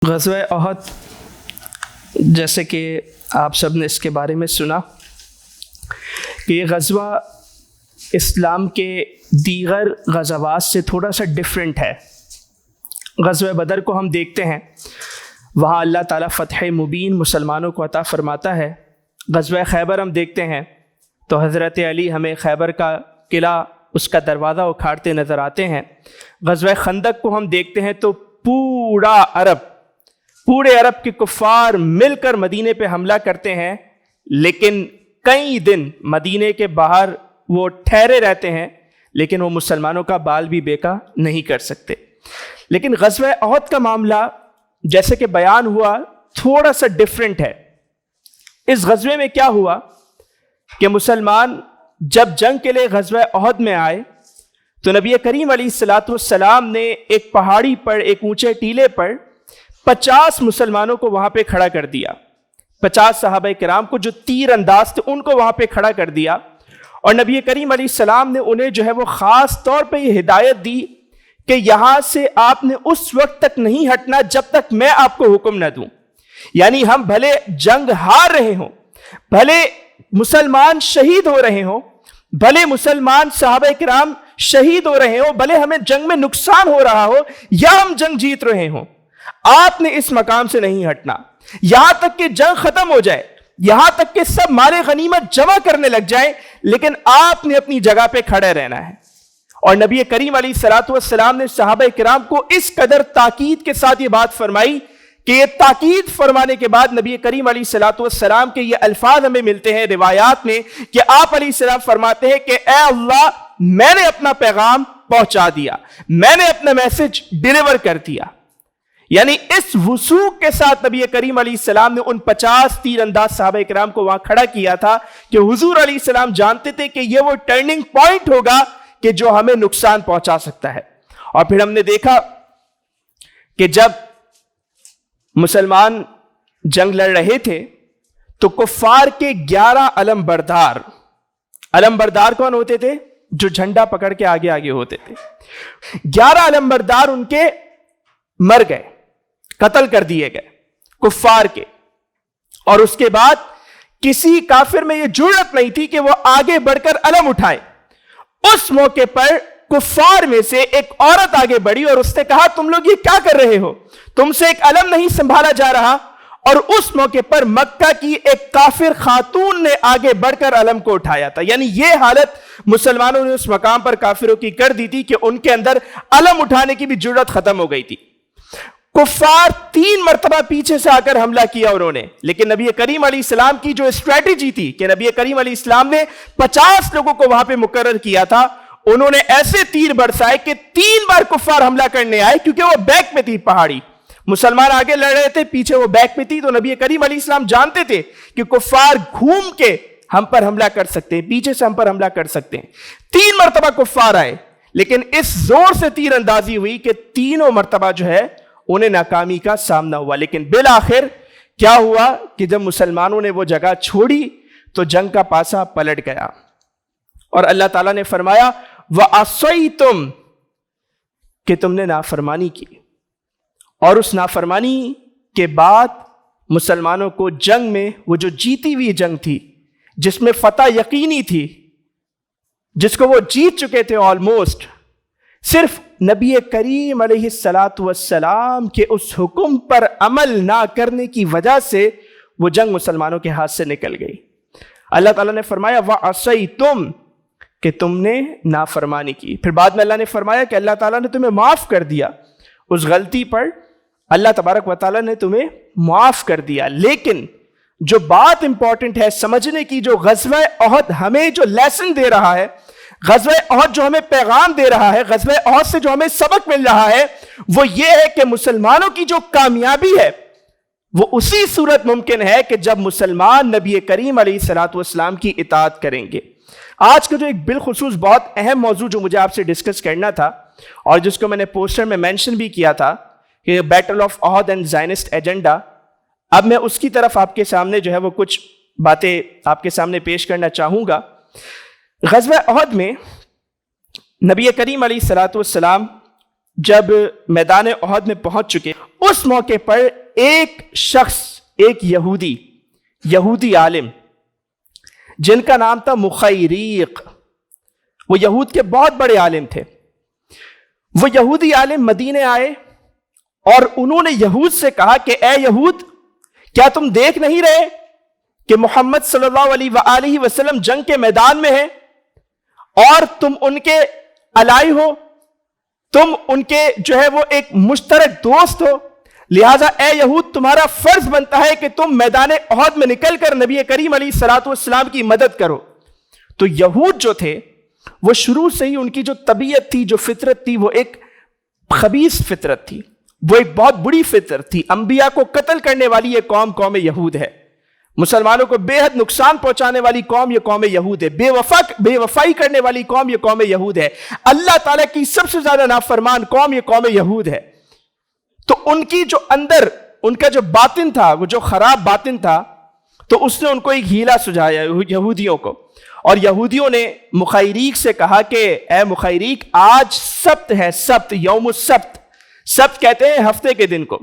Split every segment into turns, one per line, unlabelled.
غزوہ احد، جیسے کہ آپ سب نے اس کے بارے میں سنا کہ یہ غزوہ اسلام کے دیگر غزوات سے تھوڑا سا ڈیفرنٹ ہے۔ غزوہ بدر کو ہم دیکھتے ہیں، وہاں اللہ تعالیٰ فتح مبین مسلمانوں کو عطا فرماتا ہے۔ غزوہ خیبر ہم دیکھتے ہیں تو حضرت علی ہمیں خیبر کا قلعہ، اس کا دروازہ اکھاڑتے نظر آتے ہیں۔ غزوہ خندق کو ہم دیکھتے ہیں تو پورے عرب کے کفار مل کر مدینے پہ حملہ کرتے ہیں، لیکن کئی دن مدینے کے باہر وہ ٹھہرے رہتے ہیں، لیکن وہ مسلمانوں کا بال بھی بیکا نہیں کر سکتے۔ لیکن غزوہ احد کا معاملہ جیسے کہ بیان ہوا تھوڑا سا ڈیفرنٹ ہے۔ اس غزوے میں کیا ہوا کہ مسلمان جب جنگ کے لیے غزوہ احد میں آئے تو نبی کریم علیہ الصلوۃ والسلام نے ایک پہاڑی پر، ایک اونچے ٹیلے پر 50 مسلمانوں کو وہاں پہ کھڑا کر دیا۔ 50 صحابہ کرام کو جو تیر انداز تھے ان کو وہاں پہ کھڑا کر دیا، اور نبی کریم علیہ السلام نے انہیں جو ہے وہ خاص طور پہ یہ ہدایت دی کہ یہاں سے آپ نے اس وقت تک نہیں ہٹنا جب تک میں آپ کو حکم نہ دوں۔ یعنی ہم بھلے جنگ ہار رہے ہوں، بھلے مسلمان شہید ہو رہے ہوں، بھلے مسلمان صحابہ کرام شہید ہو رہے ہوں، بھلے ہمیں جنگ میں نقصان ہو رہا ہو یا ہم جنگ جیت رہے ہوں، آپ نے اس مقام سے نہیں ہٹنا یہاں تک کہ جنگ ختم ہو جائے، یہاں تک کہ سب مال غنیمت جمع کرنے لگ جائیں، لیکن آپ نے اپنی جگہ پہ کھڑے رہنا ہے۔ اور نبی کریم علیہ الصلوۃ والسلام نے صحابہ کرام کو اس قدر تاکید کے ساتھ یہ بات فرمائی کہ یہ تاکید فرمانے کے بعد نبی کریم علیہ الصلوۃ والسلام کے یہ الفاظ ہمیں ملتے ہیں روایات میں کہ آپ علیہ السلام فرماتے ہیں کہ اے اللہ، میں نے اپنا پیغام پہنچا دیا، میں نے اپنا میسج ڈیلیور کر دیا۔ یعنی اس وثوق کے ساتھ نبی کریم علیہ السلام نے ان 50 تیر انداز صحابہ کرام کو وہاں کھڑا کیا تھا کہ حضور علیہ السلام جانتے تھے کہ یہ وہ ٹرننگ پوائنٹ ہوگا کہ جو ہمیں نقصان پہنچا سکتا ہے۔ اور پھر ہم نے دیکھا کہ جب مسلمان جنگ لڑ رہے تھے تو کفار کے 11 علم بردار کون ہوتے تھے؟ جو جھنڈا پکڑ کے آگے آگے ہوتے تھے۔ 11 علم بردار ان کے مر گئے، قتل کر دیے گئے کفار کے، اور اس کے بعد کسی کافر میں یہ جرأت نہیں تھی کہ وہ آگے بڑھ کر علم اٹھائے۔ اس موقع پر کفار میں سے ایک عورت آگے بڑھی اور اس نے کہا تم لوگ یہ کیا کر رہے ہو، تم سے ایک علم نہیں سنبھالا جا رہا۔ اور اس موقع پر مکہ کی ایک کافر خاتون نے آگے بڑھ کر علم کو اٹھایا تھا۔ یعنی یہ حالت مسلمانوں نے اس مقام پر کافروں کی کر دی تھی کہ ان کے اندر علم اٹھانے کی بھی جرأت ختم ہو گئی تھی۔ کفار 3 مرتبہ پیچھے سے آ کر حملہ کیا انہوں نے، لیکن نبی کریم علیہ السلام کی جو اسٹریٹجی تھی کہ نبی کریم علیہ السلام نے 50 لوگوں کو وہاں پہ مقرر کیا تھا، انہوں نے ایسے تیر برسائے کہ 3 بار کفار حملہ کرنے آئے، کیونکہ وہ بیک میں تھی پہاڑی، مسلمان آگے لڑ رہے تھے، پیچھے وہ بیک میں تھی۔ تو نبی کریم علیہ السلام جانتے تھے کہ کفار گھوم کے ہم پر حملہ کر سکتے ہیں، پیچھے سے ہم پر حملہ کر سکتے ہیں۔ 3 مرتبہ کفار آئے، لیکن اس زور سے تیر اندازی ہوئی کہ تینوں مرتبہ جو ہے انہیں ناکامی کا سامنا ہوا۔ لیکن بالآخر کیا ہوا کہ جب مسلمانوں نے وہ جگہ چھوڑی تو جنگ کا پاسا پلٹ گیا، اور اللہ تعالیٰ نے فرمایا وَعَصَيْتُمْ، کہ تم نے نافرمانی کی، اور اس نافرمانی کے بعد مسلمانوں کو جنگ میں وہ جو جیتی ہوئی جنگ تھی، جس میں فتح یقینی تھی، جس کو وہ جیت چکے تھے آلموسٹ، صرف نبی کریم علیہ الصلوۃ والسلام کے اس حکم پر عمل نہ کرنے کی وجہ سے وہ جنگ مسلمانوں کے ہاتھ سے نکل گئی۔ اللہ تعالیٰ نے فرمایا وَعَصَيْتُمْ، کہ تم نے نافرمانی کی۔ پھر بعد میں اللہ نے فرمایا کہ اللہ تعالیٰ نے تمہیں معاف کر دیا، اس غلطی پر اللہ تبارک و تعالیٰ نے تمہیں معاف کر دیا۔ لیکن جو بات امپورٹنٹ ہے سمجھنے کی، جو غزوہ احد ہمیں جو لیسن دے رہا ہے، غزوہ احد جو ہمیں پیغام دے رہا ہے، غزوہ احد سے جو ہمیں سبق مل رہا ہے، وہ یہ ہے کہ مسلمانوں کی جو کامیابی ہے وہ اسی صورت ممکن ہے کہ جب مسلمان نبی کریم علیہ الصلوۃ والسلام کی اطاعت کریں گے۔ آج کا جو ایک بالخصوص بہت اہم موضوع جو مجھے آپ سے ڈسکس کرنا تھا، اور جس کو میں نے پوسٹر میں مینشن بھی کیا تھا کہ battle of Uhud and Zionist agenda, اب میں اس کی طرف آپ کے سامنے جو ہے وہ کچھ باتیں آپ کے سامنے پیش کرنا چاہوں گا۔ غزوہ احد میں نبی کریم علیہ الصلوۃ والسلام جب میدان احد میں پہنچ چکے اس موقع پر ایک شخص، ایک یہودی عالم جن کا نام تھا مخیریق، وہ یہود کے بہت بڑے عالم تھے، وہ یہودی عالم مدینے آئے اور انہوں نے یہود سے کہا کہ اے یہود، کیا تم دیکھ نہیں رہے کہ محمد صلی اللہ علیہ وآلہ وسلم جنگ کے میدان میں ہیں اور تم ان کے الائی ہو، تم ان کے جو ہے وہ ایک مشترک دوست ہو، لہذا اے یہود تمہارا فرض بنتا ہے کہ تم میدان احد میں نکل کر نبی کریم علیہ الصلوۃ والسلام کی مدد کرو۔ تو یہود جو تھے وہ شروع سے ہی ان کی جو طبیعت تھی، جو فطرت تھی، وہ ایک خبیث فطرت تھی، وہ ایک بہت بری فطرت تھی۔ انبیاء کو قتل کرنے والی یہ قوم یہود ہے، مسلمانوں کو بے حد نقصان پہنچانے والی قوم یہ قوم یہود ہے، بے وفائی کرنے والی قوم یہ قوم یہود ہے، اللہ تعالیٰ کی سب سے زیادہ نافرمان قوم یہ قوم یہود ہے۔ تو ان کی جو اندر ان کا جو باطن تھا، وہ جو خراب باطن تھا، تو اس نے ان کو ایک ہیلا سجایا یہودیوں کو، اور یہودیوں نے مخیریق سے کہا کہ اے مخیریق، آج سبت ہے، سبت، یوم السبت، سبت کہتے ہیں ہفتے کے دن کو،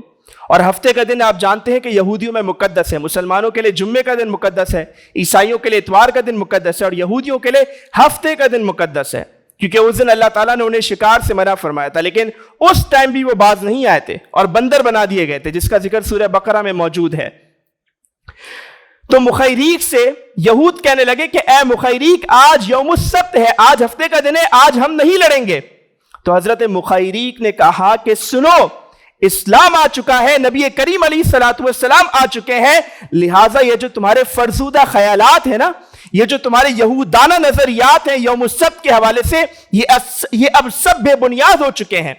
اور ہفتے کا دن آپ جانتے ہیں کہ یہودیوں میں مقدس ہے، مسلمانوں کے لیے جمعے کا دن مقدس ہے، عیسائیوں کے لیے اتوار کا دن مقدس ہے، اور یہودیوں کے لیے ہفتے کا دن مقدس ہے، کیونکہ اس دن اللہ تعالیٰ نے انہیں شکار سے منع فرمایا تھا، لیکن اس ٹائم بھی وہ باز نہیں آئے تھے اور بندر بنا دیے گئے تھے، جس کا ذکر سورہ بقرہ میں موجود ہے۔ تو مخیریق سے یہود کہنے لگے کہ اے مخیریق، آج یوم السبت ہے، آج ہفتے کا دن ہے، آج ہم نہیں لڑیں گے۔ تو حضرت مخیریق نے کہا کہ سنو، اسلام آ چکا ہے، نبی کریم علیہ الصلوۃ والسلام آ چکے ہیں، لہٰذا یہ جو تمہارے فرسودہ خیالات ہیں نا، یہ جو تمہارے یہودانہ نظریات ہیں یوم السبت کے حوالے سے، یہ اب سب بے بنیاد ہو چکے ہیں،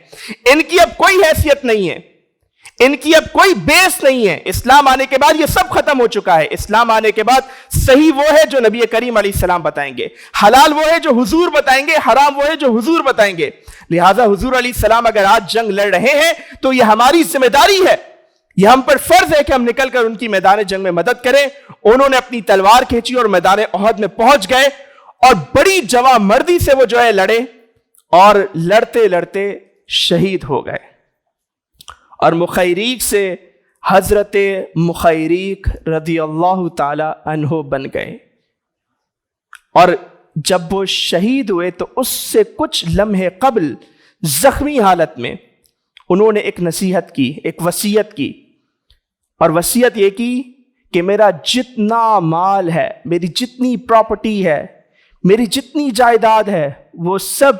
ان کی اب کوئی حیثیت نہیں ہے، ان کی اب کوئی بیس نہیں ہے۔ اسلام آنے کے بعد یہ سب ختم ہو چکا ہے۔ اسلام آنے کے بعد صحیح وہ ہے جو نبی کریم علیہ السلام بتائیں گے، حلال وہ ہے جو حضور بتائیں گے، حرام وہ ہے جو حضور بتائیں گے۔ لہٰذا حضور علیہ السلام اگر آج جنگ لڑ رہے ہیں تو یہ ہماری ذمہ داری ہے، یہ ہم پر فرض ہے کہ ہم نکل کر ان کی میدان جنگ میں مدد کریں۔ انہوں نے اپنی تلوار کھینچی اور میدان احد میں پہنچ گئے، اور بڑی جواں مردی سے وہ جو ہے لڑے، اور لڑتے لڑتے شہید ہو گئے، اور مخیریق سے حضرت مخیریق رضی اللہ تعالی عنہ بن گئے۔ اور جب وہ شہید ہوئے تو اس سے کچھ لمحے قبل زخمی حالت میں انہوں نے ایک نصیحت کی، ایک وصیت کی، اور وصیت یہ کی کہ میرا جتنا مال ہے، میری جتنی پراپرٹی ہے، میری جتنی جائیداد ہے، وہ سب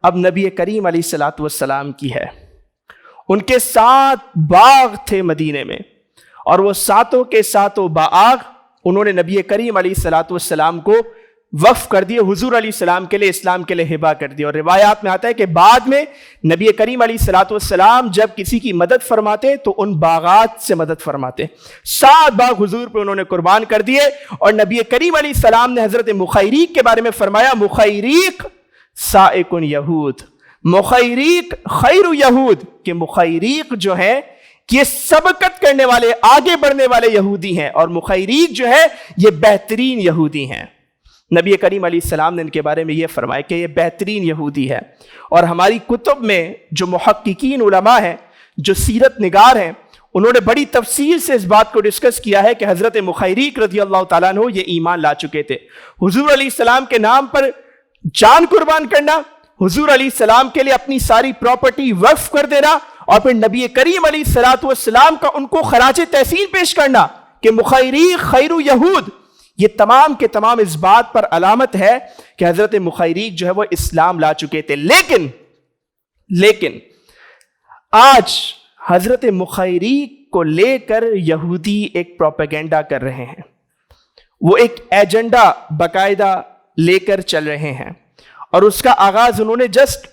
اب نبی کریم علیہ الصلوۃ والسلام کی ہے۔ ان کے 7 باغ تھے مدینے میں، اور وہ 7 کے 7 باغ انہوں نے نبی کریم علیہ الصلوۃ والسلام کو وقف کر دیے، حضور علیہ السلام کے لیے، اسلام کے لیے ہبہ کر دیے۔ اور روایات میں آتا ہے کہ بعد میں نبی کریم علیہ الصلوۃ والسلام جب کسی کی مدد فرماتے تو ان باغات سے مدد فرماتے۔ 7 باغ حضور پہ انہوں نے قربان کر دیے، اور نبی کریم علیہ السلام نے حضرت مخیریق کے بارے میں فرمایا، مخیریق سائق یہود، مخیریق خیر یہود، کہ مخیریق جو ہے یہ سبقت کرنے والے، آگے بڑھنے والے یہودی ہیں، اور مخیریق جو ہے یہ بہترین یہودی ہیں۔ نبی کریم علیہ السلام نے ان کے بارے میں یہ فرمایا کہ یہ بہترین یہودی ہے۔ اور ہماری کتب میں جو محققین علماء ہیں، جو سیرت نگار ہیں، انہوں نے بڑی تفصیل سے اس بات کو ڈسکس کیا ہے کہ حضرت مخیریق رضی اللہ تعالیٰ عنہ یہ ایمان لا چکے تھے۔ حضور علیہ السلام کے نام پر جان قربان کرنا، حضور علیہ السلام کے لیے اپنی ساری پراپرٹی وقف کر دینا، اور پھر نبی کریم علیہ الصلوۃ والسلام کا ان کو خراج تحسین پیش کرنا کہ مخیریق خیر یہود، یہ تمام کے تمام اس بات پر علامت ہے کہ حضرت مخیریق جو ہے وہ اسلام لا چکے تھے۔ لیکن آج حضرت مخیریق کو لے کر یہودی ایک پروپیگنڈا کر رہے ہیں، وہ ایک ایجنڈا باقاعدہ لے کر چل رہے ہیں، اور اس کا آغاز انہوں نے جسٹ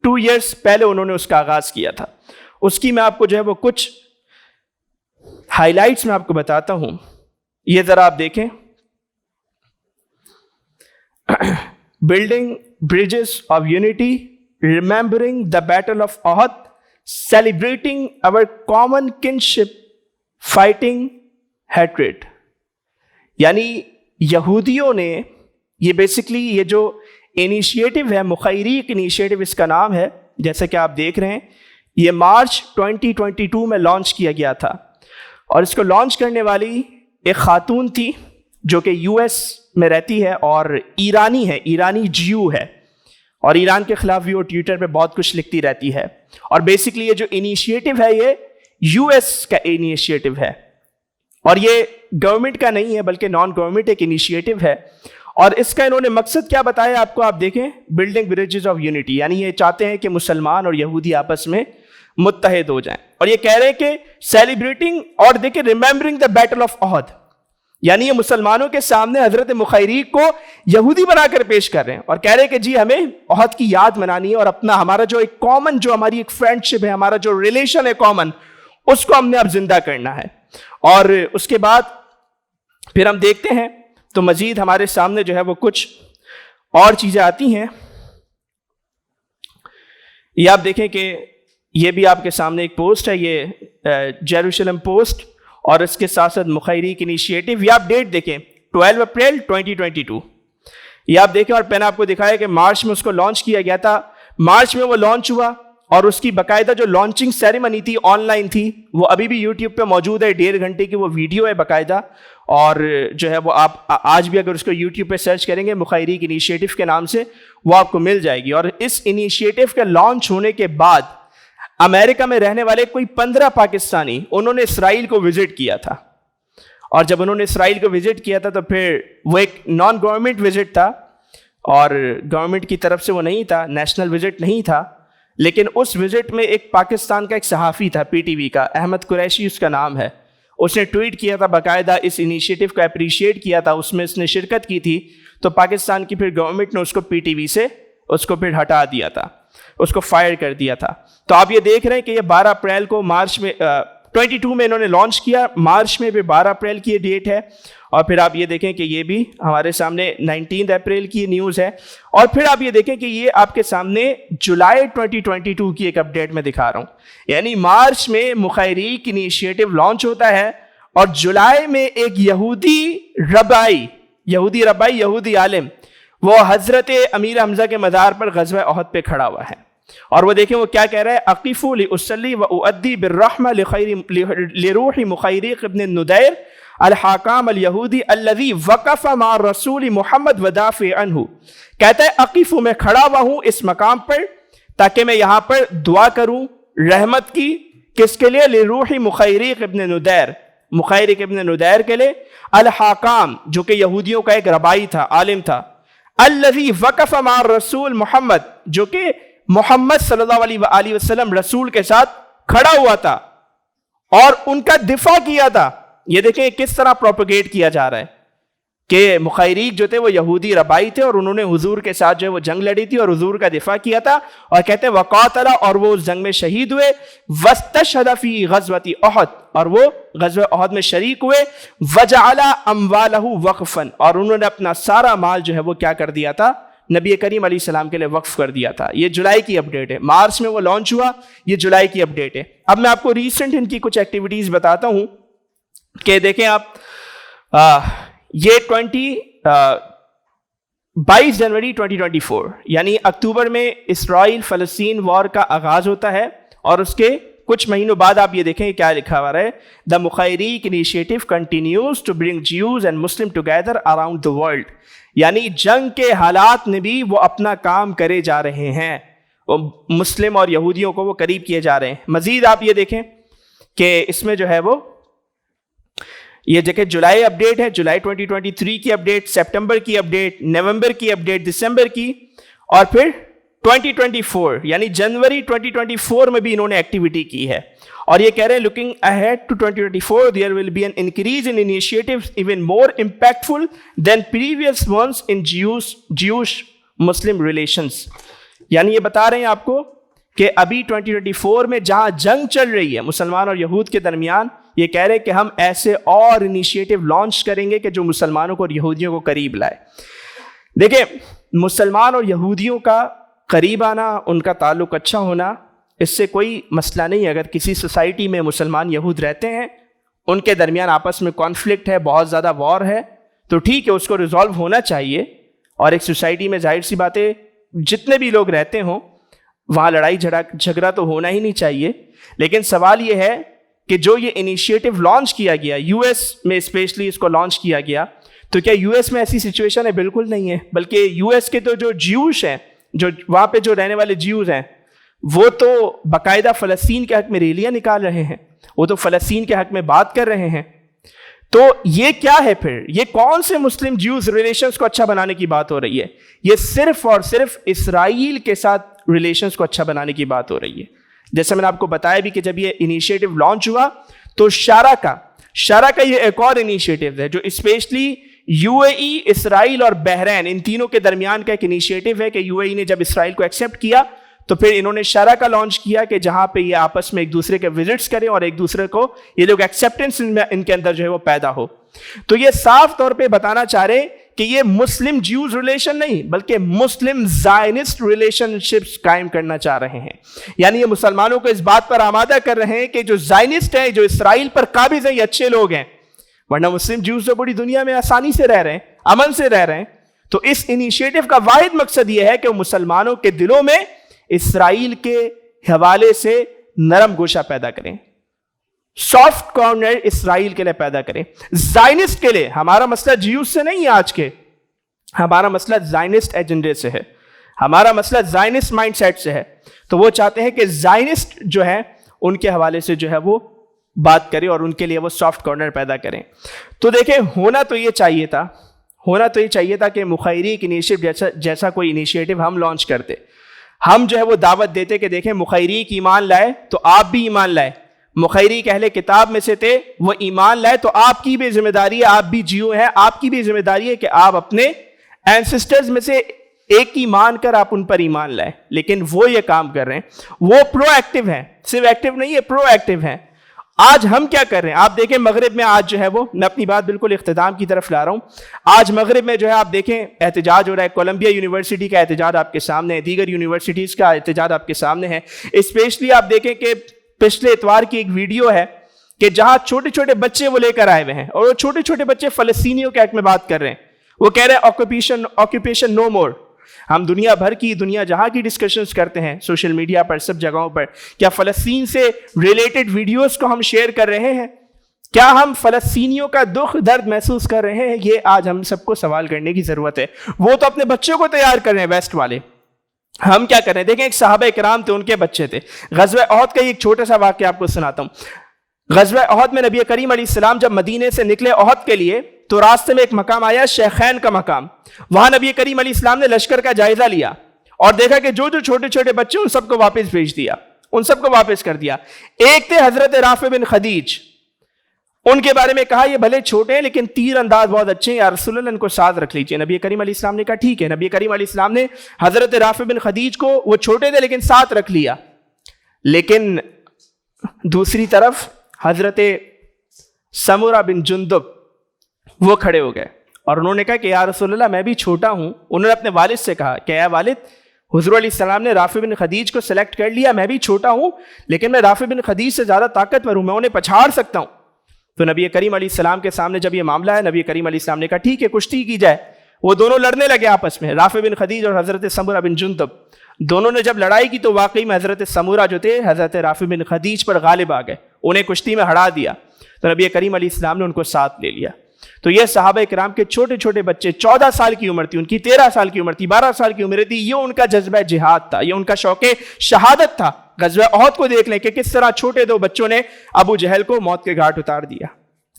2 ایئرس پہلے انہوں نے اس کا آغاز کیا تھا۔ اس کی میں آپ کو جو ہے وہ کچھ ہائی لائٹس میں آپ کو بتاتا ہوں، یہ ذرا آپ دیکھیں۔ Building bridges of unity, remembering the battle of Uhud, celebrating our common kinship, fighting hatred۔ یعنی یہودیوں نے یہ بیسکلی یہ جو انیشیٹو ہے، مخیریق انیشیٹو اس کا نام ہے، جیسا کہ آپ دیکھ رہے ہیں یہ مارچ 2022 میں لانچ کیا گیا تھا، اور اس کو لانچ کرنے والی ایک خاتون تھی جو کہ یو ایس میں رہتی ہے اور ایرانی ہے، ایرانی جیو ہے، اور ایران کے خلاف بھی وہ ٹویٹر پہ بہت کچھ لکھتی رہتی ہے. اور بیسکلی یہ جو انیشیٹو ہے یہ یو ایس کا انیشیٹو ہے، اور یہ گورنمنٹ کا نہیں ہے بلکہ نان گورنمنٹ ایک انیشیٹو ہے. اور اس کا انہوں نے مقصد کیا بتایا آپ کو، آپ دیکھیں، بلڈنگ بریجز آف یونٹی، یعنی یہ چاہتے ہیں کہ مسلمان اور یہودی آپس میں متحد ہو جائیں. اور یہ کہہ رہے ہیں کہ سیلیبریٹنگ، اور دیکھیں ریممبرنگ دا بیٹل آف احد، یعنی یہ مسلمانوں کے سامنے حضرت مخیریق کو یہودی بنا کر پیش کر رہے ہیں اور کہہ رہے ہیں کہ جی ہمیں احد کی یاد منانی ہے، اور اپنا ہمارا جو ایک کامن، جو ہماری ایک فرینڈشپ ہے، ہمارا جو ریلیشن ہے کامن، اس کو ہم نے اب زندہ کرنا ہے. اور اس کے بعد پھر ہم دیکھتے ہیں تو مزید ہمارے سامنے جو ہے وہ کچھ اور چیزیں آتی ہیں. یہ آپ دیکھیں کہ یہ بھی آپ کے سامنے ایک پوسٹ ہے، یہ جیروشلم پوسٹ، اور اس کے ساتھ ساتھ مخیریق انیشیٹو. یہ آپ ڈیٹ دیکھیں 12 اپریل 2022. یہ آپ دیکھیں، اور میں نے آپ کو دکھایا کہ مارچ میں اس کو لانچ کیا گیا تھا. مارچ میں وہ لانچ ہوا، اور اس کی باقاعدہ جو لانچنگ سیریمنی تھی آن لائن تھی، وہ ابھی بھی یوٹیوب پہ موجود ہے. 1.5 گھنٹے کی وہ ویڈیو ہے باقاعدہ، اور جو ہے وہ آپ آج بھی اگر اس کو یوٹیوب پہ سرچ کریں گے مخیریق انیشیٹو کے نام سے، وہ آپ کو مل جائے گی. اور اس انیشیٹو کے لانچ ہونے کے بعد امریکہ میں رہنے والے کوئی 15 پاکستانی انہوں نے اسرائیل کو وزٹ کیا تھا. اور جب انہوں نے اسرائیل کو وزٹ کیا تھا تو پھر وہ ایک نان گورنمنٹ وزٹ تھا، اور گورنمنٹ کی طرف سے وہ نہیں تھا، نیشنل وزٹ نہیں تھا. لیکن اس وزٹ میں ایک پاکستان کا ایک صحافی تھا، پی ٹی وی کا، احمد قریشی اس کا نام ہے. اس نے ٹویٹ کیا تھا باقاعدہ، اس انیشیٹو کو اپریشیٹ کیا تھا، اس میں اس نے شرکت کی تھی. تو پاکستان کی پھر گورنمنٹ نے اس کو پی ٹی وی سے اس کو پھر ہٹا دیا تھا، اس کو فائر کر دیا تھا. تو آپ یہ دیکھ رہے ہیں کہ یہ 12 اپریل کو مارچ میں 22 میں انہوں نے لانچ کیا، مارچ میں بھی 12 اپریل کی یہ ڈیٹ ہے. اور پھر آپ یہ دیکھیں کہ یہ بھی ہمارے سامنے 19 اپریل کی نیوز ہے. اور پھر آپ یہ دیکھیں کہ یہ آپ کے سامنے جولائی 2022 کی ایک اپڈیٹ میں دکھا رہا ہوں. یعنی مارچ میں مخیریق انیشیٹو لانچ ہوتا ہے، اور جولائی میں ایک یہودی عالم، وہ حضرت امیر حمزہ کے مزار پر غزوہ احد پہ کھڑا ہوا ہے. اور وہ دیکھیں وہ کیا کہہ رہا ہے، اقفوا لاصلی واؤدی بالرحمہ لروح مخیریق ابن الندیر الحاکام الیہودی الذی وقف مع رسول محمد ودافع عنہ. کہتا ہے اقف، میں کھڑا ہوا ہوں اس مقام پر تاکہ میں یہاں پر دعا کروں رحمت کی. کس کے لیے؟ لروح مخیریق ابن ندیر، مخیریق ابن ندیر کے لیے، الحاکام جو کہ یہودیوں کا ایک ربائی تھا، عالم تھا، الذی وقف مع رسول محمد جو کہ محمد صلی اللہ علیہ وآلہ وسلم رسول کے ساتھ کھڑا ہوا تھا اور ان کا دفاع کیا تھا. یہ دیکھیں کس طرح پروپیگیٹ کیا جا رہا ہے کہ مخیریق جو تھے وہ یہودی ربائی تھے، اور انہوں نے حضور کے ساتھ جو ہے وہ جنگ لڑی تھی اور حضور کا دفاع کیا تھا. اور کہتے ہیں وقاتل، اور وہ اس جنگ میں شہید ہوئے، واستشہد فی غزوۃ احد، اور وہ غزوہ احد میں شریک ہوئے، وجعل اموالہ وقفا، اور انہوں نے اپنا سارا مال جو ہے وہ کیا کر دیا تھا؟ نبی کریم علیہ السلام کے لیے وقف کر دیا تھا. یہ جولائی کی اپڈیٹ ہے، مارچ میں وہ لانچ ہوا، یہ جولائی کی اپڈیٹ ہے. اب میں آپ کو ریسنٹ ان کی کچھ ایکٹیویٹیز بتاتا ہوں کہ دیکھیں آپ، یہ 22 جنوری 2024 یعنی اکتوبر میں اسرائیل فلسطین وار کا آغاز ہوتا ہے، اور اس کے کچھ مہینوں بعد آپ یہ دیکھیں کیا لکھا ہوا ہے، the Mukhayriq initiative continues to bring Jews and Muslim together around the world. یعنی جنگ کے حالات میں بھی وہ اپنا کام کرے جا رہے ہیں، وہ مسلم اور یہودیوں کو وہ قریب کیے جا رہے ہیں. مزید آپ یہ دیکھیں کہ اس میں جو ہے وہ یہ دیکھیں جولائی اپڈیٹ ہے، جولائی 2023 کی اپڈیٹ، سپٹمبر کی اپڈیٹ، نومبر کی اپڈیٹ، دسمبر کی، اور پھر 2024 یعنی جنوری 2024 میں بھی انہوں نے ایکٹیویٹی کی ہے. اور یہ کہہ رہے ہیں looking ahead to 2024 there will be an increase in initiatives even more impactful than previous ones in Jewish Muslim relations. یعنی یہ بتا رہے ہیں آپ کو کہ ابھی 2024 میں جہاں جنگ چل رہی ہے مسلمان اور یہود کے درمیان، یہ کہہ رہے ہیں کہ ہم ایسے اور انیشیٹو لانچ کریں گے کہ جو مسلمانوں کو اور یہودیوں کو قریب لائے. دیکھیں مسلمان اور یہودیوں کا قریب آنا، ان کا تعلق اچھا ہونا، اس سے کوئی مسئلہ نہیں. اگر کسی سوسائٹی میں مسلمان یہود رہتے ہیں، ان کے درمیان آپس میں کانفلکٹ ہے، بہت زیادہ وار ہے، تو ٹھیک ہے، اس کو ریزالو ہونا چاہیے. اور ایک سوسائٹی میں ظاہر سی بات ہے جتنے بھی لوگ رہتے ہوں، وہاں لڑائی جھگڑا تو ہونا ہی نہیں چاہیے. لیکن سوال یہ ہے کہ جو یہ انیشیٹو لانچ کیا گیا یو ایس میں اسپیشلی اس کو لانچ کیا گیا, تو کیا یو ایس میں ایسی سچویشن ہے؟ بالکل نہیں ہے. بلکہ یو ایس کے تو جو جیوش ہیں, جو وہاں پہ جو رہنے والے جیوز ہیں, وہ تو باقاعدہ فلسطین کے حق میں ریلیاں نکال رہے ہیں, وہ تو فلسطین کے حق میں بات کر رہے ہیں. تو یہ کیا ہے پھر؟ یہ کون سے مسلم جیوز ریلیشنز کو اچھا بنانے کی بات ہو رہی ہے؟ یہ صرف اور صرف اسرائیل کے ساتھ ریلیشنز کو اچھا بنانے کی بات ہو رہی ہے. جیسے میں نے آپ کو بتایا بھی کہ جب یہ انیشیٹو لانچ ہوا تو شارا کا یہ ایک اور انیشیٹو ہے جو اسپیشلی یو اے ای, اسرائیل اور بحرین ان تینوں کے درمیان کا ایک انیشیٹو ہے کہ یو اے ای نے جب اسرائیل کو ایکسیپٹ کیا تو پھر انہوں نے شارا کا لانچ کیا کہ جہاں پہ یہ آپس میں ایک دوسرے کے وزٹس کریں اور ایک دوسرے کو یہ لوگ ایکسیپٹنس ان کے اندر جو ہے وہ پیدا ہو. تو یہ صاف طور پہ بتانا چاہ رہے کہ یہ مسلم جیوز ریلیشن نہیں بلکہ مسلم زائنسٹ ریلیشن شپس قائم کرنا چاہ رہے ہیں. یعنی یہ مسلمانوں کو اس بات پر آمادہ کر رہے ہیں کہ جو زائنسٹ ہیں, جو اسرائیل پر قابض ہیں, یہ اچھے لوگ ہیں, ورنہ مسلم جیوز تو بڑی دنیا میں آسانی سے رہ رہے ہیں, امن سے رہ رہے ہیں. تو اس انیشیٹو کا واحد مقصد یہ ہے کہ وہ مسلمانوں کے دلوں میں اسرائیل کے حوالے سے نرم گوشہ پیدا کریں, سافٹ کارنر اسرائیل کے لیے پیدا کریں. زائنسٹ کے لیے ہمارا مسئلہ جیوز سے نہیں ہے آج کے, ہمارا مسئلہ زائنسٹ ایجنڈے سے ہے, ہمارا مسئلہ زائنسٹ مائنڈ سیٹ سے ہے. تو وہ چاہتے ہیں کہ زائنسٹ جو ہے ان کے حوالے سے جو ہے وہ بات کریں اور ان کے لیے وہ سافٹ کارنر پیدا کریں. تو دیکھیں ہونا تو یہ چاہیے تھا کہ مخیریک انیشیٹو جیسا کوئی انیشیٹو ہم لانچ کرتے, ہم جو ہے وہ دعوت دیتے کہ دیکھیں مخیریک ایمان لائے تو آپ بھی ایمان لائے, مخیریک اہل کتاب میں سے تھے وہ ایمان لائے تو آپ کی بھی ذمہ داری ہے, آپ بھی جیو ہیں, آپ کی بھی ذمہ داری ہے کہ آپ اپنے اینسسٹرز میں سے ایک کی مان کر آپ ان پر ایمان لائے. لیکن وہ یہ کام کر رہے ہیں, وہ پرو ایکٹیو ہیں, صرف ایکٹیو نہیں ہے, پرو ایکٹیو ہیں. آج ہم کیا کر رہے ہیں آپ دیکھیں مغرب میں, آج جو ہے وہ میں اپنی بات بالکل اختتام کی طرف لا رہا ہوں. آج مغرب میں جو ہے آپ دیکھیں احتجاج ہو رہا ہے, کولمبیا یونیورسٹی کا احتجاج آپ کے سامنے ہے, دیگر یونیورسٹیز کا احتجاج آپ کے سامنے ہے. اسپیشلی آپ دیکھیں کہ پچھلے اتوار کی ایک ویڈیو ہے کہ جہاں چھوٹے چھوٹے بچے وہ لے کر آئے ہوئے ہیں اور وہ چھوٹے چھوٹے بچے فلسطینیوں کے حق میں بات کر رہے ہیں. وہ کہہ رہے ہیں آکوپیشن نو مور. ہم دنیا جہاں کی ڈسکشنز کرتے ہیں سوشل میڈیا پر, سب جگہوں پر, کیا فلسطین سے ریلیٹڈ ویڈیوز کو ہم شیئر کر رہے ہیں؟ کیا ہم فلسطینیوں کا دکھ درد محسوس کر رہے ہیں؟ یہ آج ہم سب کو سوال کرنے کی ضرورت ہے. وہ تو اپنے بچوں کو تیار کر رہے ہیں ویسٹ والے, ہم کیا کر رہے ہیں؟ دیکھیں ایک صحابہ کرام تھے, ان کے بچے تھے. غزوہ احد کا ایک چھوٹا سا واقعہ آپ کو سناتا ہوں. غزوہ احد میں نبی کریم علیہ السلام جب مدینے سے نکلے احد کے لیے تو راستے میں ایک مقام آیا شیخین کا مقام. وہاں نبی کریم علیہ السلام نے لشکر کا جائزہ لیا اور دیکھا کہ جو چھوٹے چھوٹے بچے ان سب کو واپس بھیج دیا, ان سب کو واپس کر دیا. ایک تھے حضرت رافع بن خدیج, ان کے بارے میں کہا یہ بھلے چھوٹے ہیں لیکن تیر انداز بہت اچھے ہیں, یا رسول اللہ ان کو ساتھ رکھ لیجیے. نبی کریم علیہ السلام نے کہا ٹھیک ہے. نبی کریم علیہ السلام نے حضرت رافع بن خدیج کو, وہ چھوٹے تھے لیکن ساتھ رکھ لیا. لیکن دوسری طرف حضرت سمورہ بن جندب وہ کھڑے ہو گئے اور انہوں نے کہا کہ یا رسول اللہ میں بھی چھوٹا ہوں. انہوں نے اپنے والد سے کہا کہ اے والد, حضور علیہ السلام نے رافع بن خدیج کو سلیکٹ کر لیا, میں بھی چھوٹا ہوں لیکن میں رافع بن خدیج سے زیادہ طاقتور ہوں, میں انہیں پچھاڑ سکتا ہوں. تو نبی کریم علیہ السلام کے سامنے جب یہ معاملہ ہے, نبی کریم علیہ السلام نے کہا ٹھیک ہے کشتی کی جائے. وہ دونوں لڑنے لگے آپس میں, رافع بن خدیج اور حضرت سمورہ بن جندب. دونوں نے جب لڑائی کی تو واقعی میں حضرت سمورہ جو تھے حضرت رافع بن خدیج پر غالب آ گئے, انہیں کشتی میں ہرا دیا. تو نبی کریم علیہ السلام نے ان کو ساتھ لے لیا. تو یہ صحابہ کرام کے چھوٹے چھوٹے بچے, 14 سال کی عمر تھی ان کی, 13 سال کی عمر تھی, 12 سال کی عمر تھی, یہ ان کا جذبہ جہاد تھا, یہ ان کا شوق شہادت تھا. غزوہ احد کو دیکھ لیں کہ کس طرح چھوٹے دو بچوں نے ابو جہل کو موت کے گھاٹ اتار دیا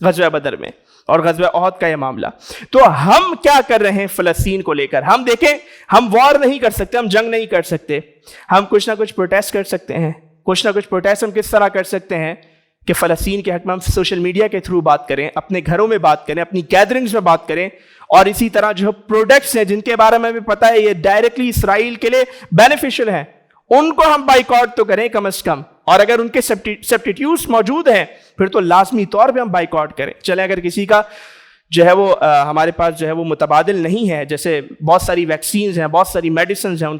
غزوہ بدر میں, اور غزوہ احد کا یہ معاملہ. تو ہم کیا کر رہے ہیں فلسطین کو لے کر؟ ہم دیکھیں, ہم وار نہیں کر سکتے, ہم جنگ نہیں کر سکتے, ہم کچھ نہ کچھ پروٹیسٹ کر سکتے ہیں. کچھ نہ کچھ پروٹیسٹ ہم کس طرح کر سکتے ہیں کہ فلسطین کے حق میں ہم سوشل میڈیا کے تھرو بات کریں, اپنے گھروں میں بات کریں, اپنی گیدرنگز میں بات کریں, اور اسی طرح جو پروڈکٹس ہیں جن کے بارے میں ہمیں پتہ ہے یہ ڈائریکٹلی اسرائیل کے لیے بینیفیشل ہیں, ان کو ہم بائیکاٹ تو کریں کم از کم. اور اگر ان کے سبسٹیٹیوٹس موجود ہیں پھر تو لازمی طور پہ ہم بائیکاٹ کریں. چلیں اگر کسی کا جو ہے وہ ہمارے پاس جو ہے وہ متبادل نہیں ہے, جیسے بہت ساری ویکسینز ہیں, بہت ساری میڈیسنز ہیں, ان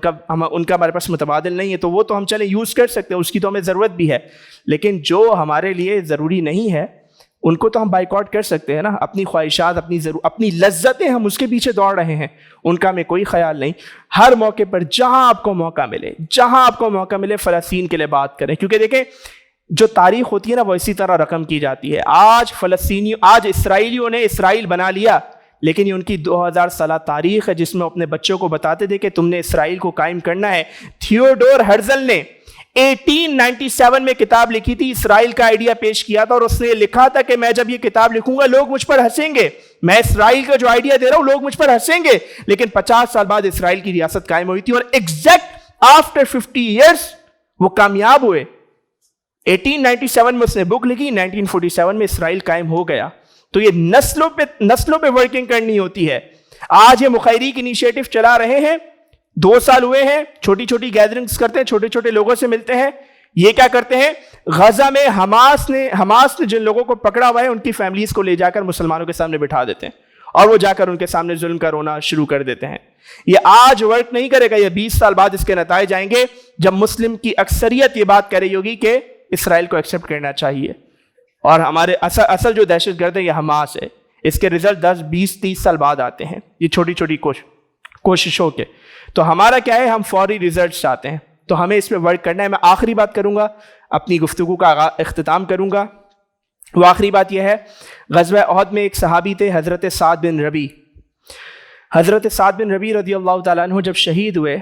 کا ہمارے پاس متبادل نہیں ہے, تو وہ تو ہم چلیں یوز کر سکتے ہیں, اس کی تو ہمیں ضرورت بھی ہے. لیکن جو ہمارے لیے ضروری نہیں ہے ان کو تو ہم بائیکاٹ کر سکتے ہیں نا، اپنی خواہشات، اپنی لذتیں ہم اس کے پیچھے دوڑ رہے ہیں، ان کا ہمیں کوئی خیال نہیں۔ ہر موقع پر جہاں آپ کو موقع ملے فلسطین کے لیے بات کریں، کیونکہ دیکھیں جو تاریخ ہوتی ہے نا وہ اسی طرح رقم کی جاتی ہے۔ آج اسرائیلیوں نے اسرائیل بنا لیا، لیکن یہ ان کی 2000 سالہ تاریخ ہے جس میں اپنے بچوں کو بتاتے تھے کہ تم نے اسرائیل کو قائم کرنا ہے۔ تھیوڈور ہرزل نے 1897 میں کتاب لکھی تھی، اسرائیل کا آئیڈیا پیش کیا تھا، اور اس نے لکھا تھا کہ میں جب یہ کتاب لکھوں گا لوگ مجھ پر ہنسیں گے، میں اسرائیل کا جو آئیڈیا دے رہا ہوں لوگ مجھ پر ہنسیں گے، لیکن 50 سال بعد اسرائیل کی ریاست قائم ہوئی تھی، اور ایگزیکٹ آفٹر 50 ایئرس وہ کامیاب ہوئے۔ 1897 میں اس نے بک لکھی، 1947 میں اسرائیل قائم ہو گیا۔ تو یہ نسلوں پہ ورکنگ کرنی ہوتی ہے۔ آج یہ مخیری کی انیشیٹو چلا رہے ہیں، 2 سال ہوئے ہیں، چھوٹی چھوٹی گیدرنگز کرتے ہیں، چھوٹے چھوٹے لوگوں سے ملتے ہیں۔ یہ کیا کرتے ہیں، غزہ میں حماس نے جن لوگوں کو پکڑا ہوا ہے ان کی فیملیز کو لے جا کر مسلمانوں کے سامنے بٹھا دیتے ہیں، اور وہ جا کر ان کے سامنے ظلم کا رونا شروع کر دیتے ہیں۔ یہ آج ورک نہیں کرے گا، یہ 20 سال بعد اس کے نتائج آئیں گے جب مسلم کی اکثریت یہ بات کہہ رہی ہوگی کہ اسرائیل کو ایکسیپٹ کرنا چاہیے، اور ہمارے اصل جو دہشت گرد ہے یہ حماس ہے۔ اس کے رزلٹ 10 20 30 سال بعد آتے ہیں، یہ چھوٹی چھوٹی کوششوں کے۔ تو ہمارا کیا ہے، ہم فوری ریزلٹس چاہتے ہیں، تو ہمیں اس پہ ورک کرنا ہے۔ میں آخری بات کروں گا، اپنی گفتگو کا اختتام کروں گا۔ وہ آخری بات یہ ہے، غزوہ احد میں ایک صحابی تھے حضرت سعد بن ربیع۔ حضرت سعد بن ربیع رضی اللہ تعالیٰ عنہ جب شہید ہوئے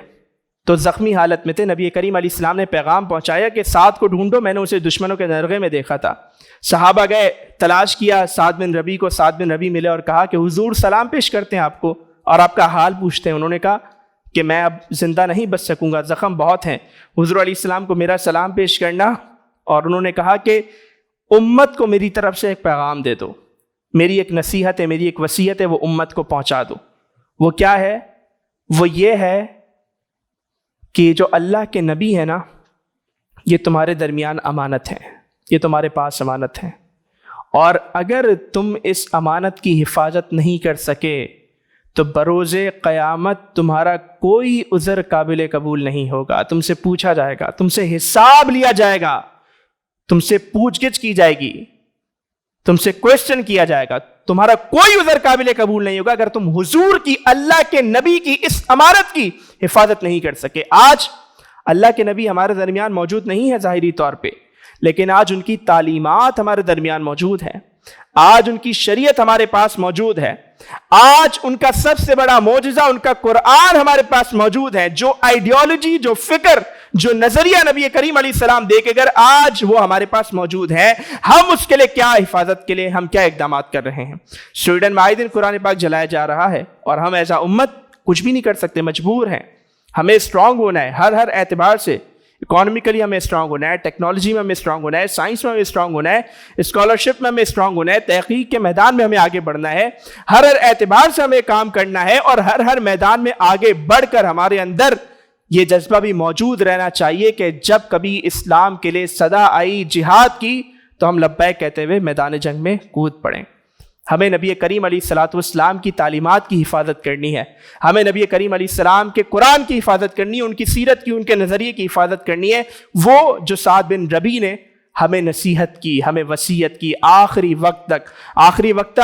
تو زخمی حالت میں تھے، نبی کریم علیہ السلام نے پیغام پہنچایا کہ سعد کو ڈھونڈو، میں نے اسے دشمنوں کے نرغے میں دیکھا تھا۔ صحابہ گئے، تلاش کیا سعد بن ربیع کو، سعد بن ربیع ملے اور کہا کہ حضور سلام پیش کرتے ہیں آپ کو اور آپ کا حال پوچھتے ہیں۔ انہوں نے کہا کہ میں اب زندہ نہیں بچ سکوں گا، زخم بہت ہیں، حضور علیہ السلام کو میرا سلام پیش کرنا۔ اور انہوں نے کہا کہ امت کو میری طرف سے ایک پیغام دے دو، میری ایک نصیحت ہے، میری ایک وصیت ہے، وہ امت کو پہنچا دو۔ وہ کیا ہے؟ وہ یہ ہے کہ جو اللہ کے نبی ہے نا، یہ تمہارے درمیان امانت ہے، یہ تمہارے پاس امانت ہے، اور اگر تم اس امانت کی حفاظت نہیں کر سکے تو بروز قیامت تمہارا کوئی عذر قابل قبول نہیں ہوگا، تم سے پوچھا جائے گا، تم سے حساب لیا جائے گا، تم سے پوچھ گچھ کی جائے گی، تم سے کوشچن کیا جائے گا، تمہارا کوئی عذر قابل قبول نہیں ہوگا اگر تم حضور کی، اللہ کے نبی کی اس امانت کی حفاظت نہیں کر سکے۔ آج اللہ کے نبی ہمارے درمیان موجود نہیں ہے ظاہری طور پہ، لیکن آج ان کی تعلیمات ہمارے درمیان موجود ہیں، آج ان کی شریعت ہمارے پاس موجود ہے، آج ان کا سب سے بڑا معجزہ ان کا قرآن ہمارے پاس موجود ہے۔ جو آئیڈیالوجی، جو فکر، جو نظریہ نبی کریم علیہ السلام دے کے گھر آج وہ ہمارے پاس موجود ہے، ہم اس کے لیے کیا حفاظت کے لیے ہم کیا اقدامات کر رہے ہیں؟ سویڈن میں آئے دن قرآن پاک جلایا جا رہا ہے، اور ہم ایسا امت کچھ بھی نہیں کر سکتے، مجبور ہیں۔ ہمیں اسٹرانگ ہونا ہے ہر اعتبار سے، اکانومیکلی ہمیں اسٹرانگ ہونا ہے، ٹیکنالوجی میں ہمیں اسٹرانگ ہونا ہے، سائنس میں ہمیں اسٹرانگ ہونا ہے، اسکالرشپ میں ہمیں اسٹرانگ ہونا ہے، تحقیق کے میدان میں ہمیں آگے بڑھنا ہے، ہر اعتبار سے ہمیں کام کرنا ہے، اور ہر میدان میں آگے بڑھ کر ہمارے اندر یہ جذبہ بھی موجود رہنا چاہیے کہ جب کبھی اسلام کے لیے صدا آئی جہاد کی تو ہم لبیک کہتے ہوئے میدان جنگ میں کود پڑیں۔ ہمیں نبی کریم علیہ الصلوۃ والسلام کی تعلیمات کی حفاظت کرنی ہے، ہمیں نبی کریم علیہ السلام کے قرآن کی حفاظت کرنی ہے، ان کی سیرت کی، ان کے نظریے کی حفاظت کرنی ہے۔ وہ جو سعد بن ربیع نے ہمیں نصیحت کی، ہمیں وصیت کی، آخری وقت تک، آخری وقت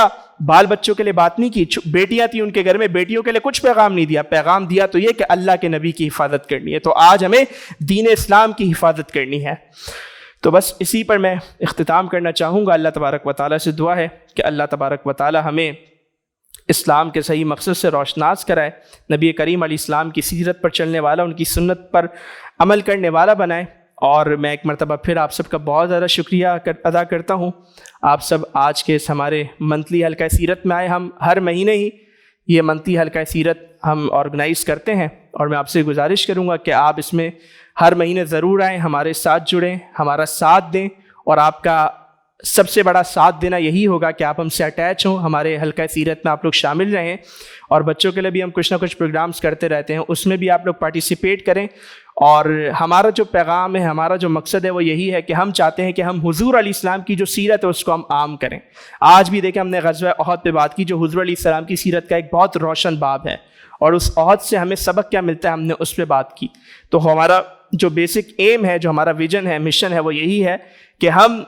بال بچوں کے لیے بات نہیں کی، بیٹیاں تھیں ان کے گھر میں، بیٹیوں کے لیے کچھ پیغام نہیں دیا، پیغام دیا تو یہ کہ اللہ کے نبی کی حفاظت کرنی ہے۔ تو آج ہمیں دین اسلام کی حفاظت کرنی ہے۔ تو بس اسی پر میں اختتام کرنا چاہوں گا۔ اللہ تبارک و تعالیٰ سے دعا ہے کہ اللہ تبارک و تعالیٰ ہمیں اسلام کے صحیح مقصد سے روشناس کرائے، نبی کریم علیہ السلام کی سیرت پر چلنے والا، ان کی سنت پر عمل کرنے والا بنائے۔ اور میں ایک مرتبہ پھر آپ سب کا بہت زیادہ شکریہ ادا کرتا ہوں، آپ سب آج کے اس ہمارے منتھلی حلقہ سیرت میں آئے۔ ہم ہر مہینے ہی یہ منتھلی حلقہ سیرت ہم آرگنائز کرتے ہیں، اور میں آپ سے گزارش کروں گا کہ آپ اس میں ہر مہینے ضرور آئیں، ہمارے ساتھ جڑیں، ہمارا ساتھ دیں، اور آپ کا سب سے بڑا ساتھ دینا یہی ہوگا کہ آپ ہم سے اٹیچ ہوں، ہمارے حلقہ سیرت میں آپ لوگ شامل رہیں، اور بچوں کے لیے بھی ہم کچھ نہ کچھ پروگرامز کرتے رہتے ہیں، اس میں بھی آپ لوگ پارٹیسپیٹ کریں۔ اور ہمارا جو پیغام ہے، ہمارا جو مقصد ہے وہ یہی ہے کہ ہم چاہتے ہیں کہ ہم حضور علیہ السلام کی جو سیرت ہے اس کو ہم عام کریں۔ آج بھی دیکھیں ہم نے غزوہ احد پہ بات کی، جو حضور علیہ السلام کی سیرت کا ایک بہت روشن باب ہے، اور اس احد سے ہمیں سبق کیا ملتا ہے ہم نے اس پہ بات کی۔ تو ہمارا جو بیسک ایم ہے، جو ہمارا ویژن ہے، مشن ہے، وہ یہی ہے کہ ہم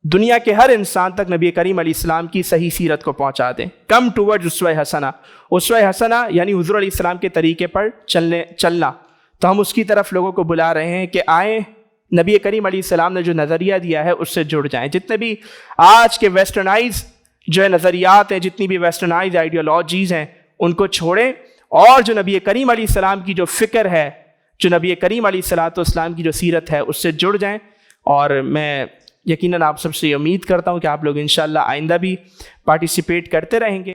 دنیا کے ہر انسان تک نبی کریم علیہ السلام کی صحیح سیرت کو پہنچا دیں. کم ٹورڈ اسوہ حسنہ. اسوہ حسنہ یعنی حضور علیہ السلام کے طریقے پر چلنا. تو ہم اس کی طرف لوگوں کو بلا رہے ہیں کہ آئیں نبی کریم علیہ السلام نے جو نظریہ دیا ہے اس سے جڑ جائیں. جتنے بھی آج کے ویسٹرنائز جو ہے نظریات ہیں، جتنی بھی ویسٹرنائز آئیڈیالوجیز ہیں، ان کو چھوڑیں اور جو نبی کریم علیہ السلام کی جو فکر ہے، جو نبی کریم علیہ السلام کی جو سیرت ہے، اس سے جڑ جائیں. اور میں یقیناً آپ سب سے یہ امید کرتا ہوں کہ آپ لوگ انشاءاللہ آئندہ بھی پارٹیسپیٹ کرتے رہیں گے.